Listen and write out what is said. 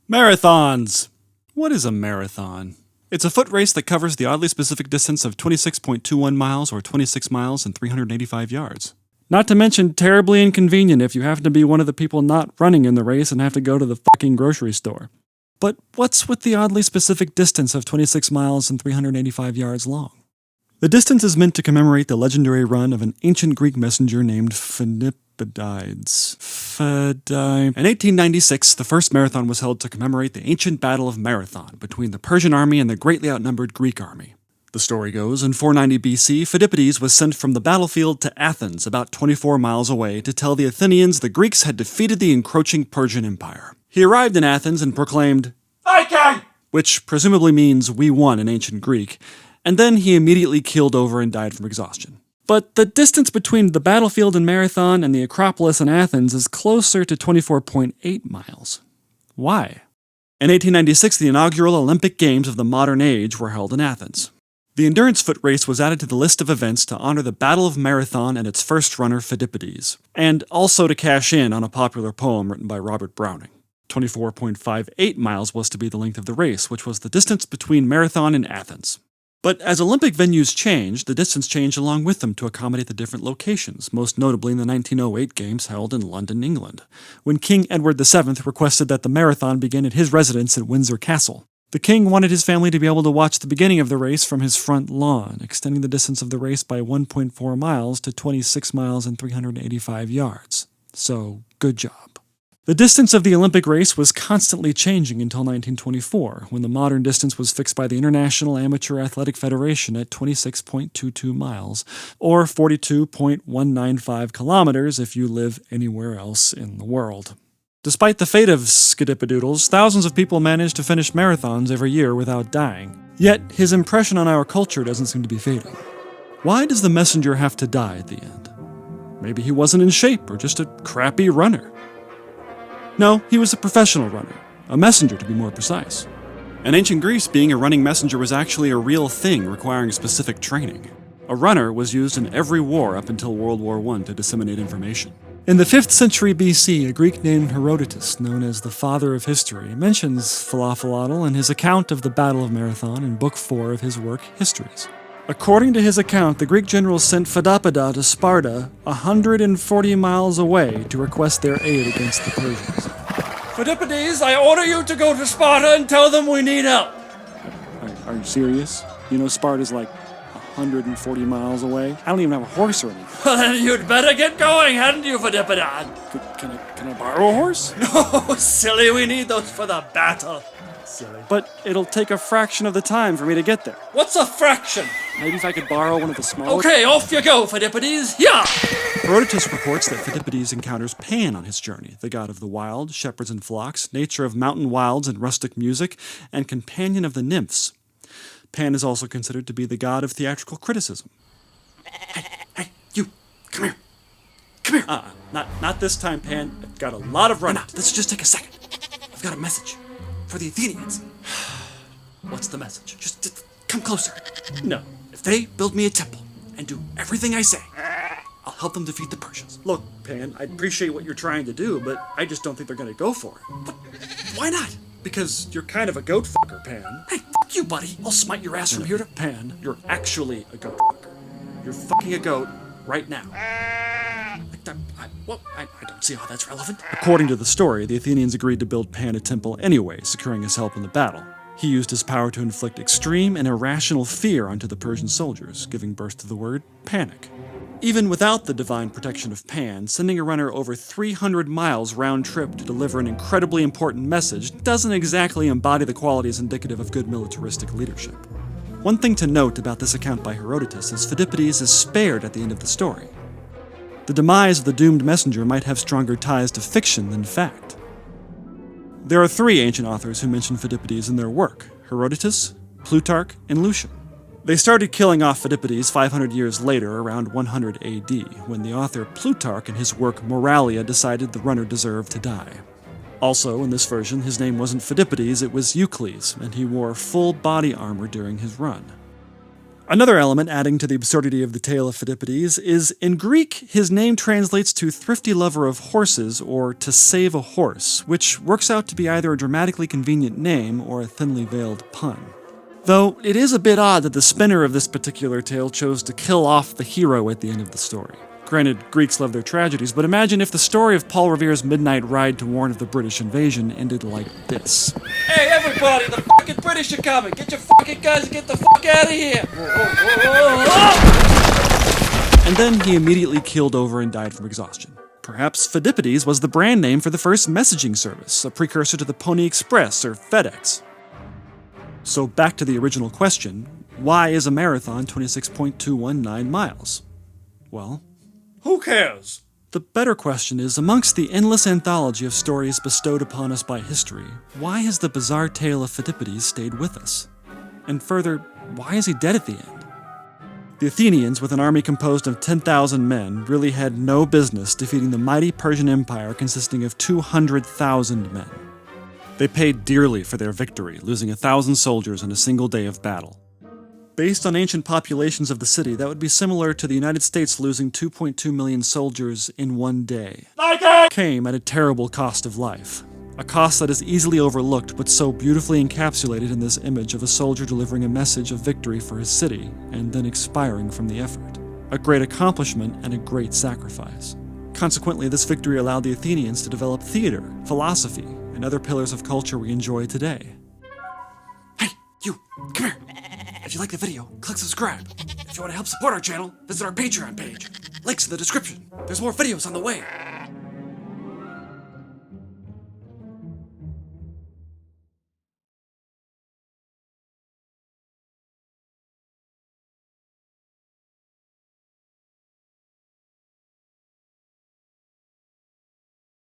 Marathons! What is a marathon? It's a foot race that covers the oddly specific distance of 26.21 miles or 26 miles and 385 yards. Not to mention terribly inconvenient if you happen to be one of the people not running in the race and have to go to the fucking grocery store. But what's with the oddly specific distance of 26 miles and 385 yards long? The distance is meant to commemorate the legendary run of an ancient Greek messenger named Philippides. In 1896, the first marathon was held to commemorate the ancient Battle of Marathon between the Persian army and the greatly outnumbered Greek army. The story goes, in 490 BC, Philippides was sent from the battlefield to Athens, about 24 miles away, to tell the Athenians the Greeks had defeated the encroaching Persian Empire. He arrived in Athens and proclaimed, "Viking!" which presumably means "we won" in ancient Greek, and then he immediately keeled over and died from exhaustion. But the distance between the battlefield in Marathon and the Acropolis in Athens is closer to 24.8 miles. Why? In 1896, the inaugural Olympic Games of the modern age were held in Athens. The endurance foot race was added to the list of events to honor the Battle of Marathon and its first runner, Philippides, and also to cash in on a popular poem written by Robert Browning. 24.58 miles was to be the length of the race, which was the distance between Marathon and Athens. But as Olympic venues changed, the distance changed along with them to accommodate the different locations, most notably in the 1908 Games held in London, England, when King Edward VII requested that the marathon begin at his residence at Windsor Castle. The king wanted his family to be able to watch the beginning of the race from his front lawn, extending the distance of the race by 1.4 miles to 26 miles and 385 yards. So, good job. The distance of the Olympic race was constantly changing until 1924, when the modern distance was fixed by the International Amateur Athletic Federation at 26.22 miles, or 42.195 kilometers if you live anywhere else in the world. Despite the fate of Skidipadoodles, thousands of people manage to finish marathons every year without dying. Yet, his impression on our culture doesn't seem to be fading. Why does the messenger have to die at the end? Maybe he wasn't in shape, or just a crappy runner. No, he was a professional runner, a messenger to be more precise. In ancient Greece, being a running messenger was actually a real thing requiring specific training. A runner was used in every war up until World War I to disseminate information. In the 5th century BC, a Greek named Herodotus, known as the father of history, mentions Falafalotl in his account of the Battle of Marathon in Book 4 of his work, Histories. According to his account, the Greek generals sent Phidoppada to Sparta 140 miles away to request their aid against the Persians. "Phidoppides, I order you to go to Sparta and tell them we need help." Are you serious? You know Sparta's like 140 miles away? I don't even have a horse or anything. Well, then you'd better get going, hadn't you, Phidoppada? Can I borrow a horse? No, silly, we need those for the battle. Silly. But it'll take a fraction of the time for me to get there. What's a fraction? Maybe if I could borrow one of the smaller... Okay, off you go, Phidoppides. Yeah! Herodotus reports that Phidoppides encounters Pan on his journey, the god of the wild, shepherds and flocks, nature of mountain wilds and rustic music, and companion of the nymphs. Pan is also considered to be the god of theatrical criticism. Hey, you, come here. Come here. Not this time, Pan. I've got a lot of running. No, let's just take a second. I've got a message for the Athenians. What's the message? Just come closer. No, if they build me a temple and do everything I say, I'll help them defeat the Persians. Look, Pan, I appreciate what you're trying to do, but I just don't think they're going to go for it. But why not? Because you're kind of a goat fucker, Pan. Hey, fuck you, buddy. I'll smite your ass from here to... Pan, you're actually a goat fucker. You're fucking a goat right now. I don't see how that's relevant. According to the story, the Athenians agreed to build Pan a temple anyway, securing his help in the battle. He used his power to inflict extreme and irrational fear onto the Persian soldiers, giving birth to the word panic. Even without the divine protection of Pan, sending a runner over 300 miles round trip to deliver an incredibly important message doesn't exactly embody the qualities indicative of good militaristic leadership. One thing to note about this account by Herodotus is Phidoppides is spared at the end of the story. The demise of the doomed messenger might have stronger ties to fiction than fact. There are 3 ancient authors who mention Phidoppides in their work: Herodotus, Plutarch, and Lucian. They started killing off Phidoppides 500 years later, around 100 AD, when the author Plutarch in his work Moralia decided the runner deserved to die. Also, in this version, his name wasn't Phidoppides, it was Eucles, and he wore full body armor during his run. Another element adding to the absurdity of the tale of Phidippides is, in Greek, his name translates to thrifty lover of horses or to save a horse, which works out to be either a dramatically convenient name or a thinly veiled pun. Though it is a bit odd that the spinner of this particular tale chose to kill off the hero at the end of the story. Granted, Greeks love their tragedies, but imagine if the story of Paul Revere's midnight ride to warn of the British invasion ended like this. Hey, everybody, the fucking British are coming. Get your fucking guns and get the fuck out of here. And then he immediately keeled over and died from exhaustion. Perhaps Phidippides was the brand name for the first messaging service, a precursor to the Pony Express or FedEx. So back to the original question, why is a marathon 26.219 miles? Well, Who cares? the better question is, amongst the endless anthology of stories bestowed upon us by history, why has the bizarre tale of Phidippides stayed with us? And further, why is he dead at the end? The Athenians, with an army composed of 10,000 men, really had no business defeating the mighty Persian Empire consisting of 200,000 men. They paid dearly for their victory, losing 1,000 soldiers in a single day of battle. Based on ancient populations of the city, that would be similar to the United States losing 2.2 million soldiers in one day. Came at a terrible cost of life. A cost that is easily overlooked but so beautifully encapsulated in this image of a soldier delivering a message of victory for his city and then expiring from the effort. A great accomplishment and a great sacrifice. Consequently, this victory allowed the Athenians to develop theater, philosophy, and other pillars of culture we enjoy today. Hey, you, come here. If you like the video, click subscribe. If you want to help support our channel, visit our Patreon page. Links in the description. There's more videos on the way.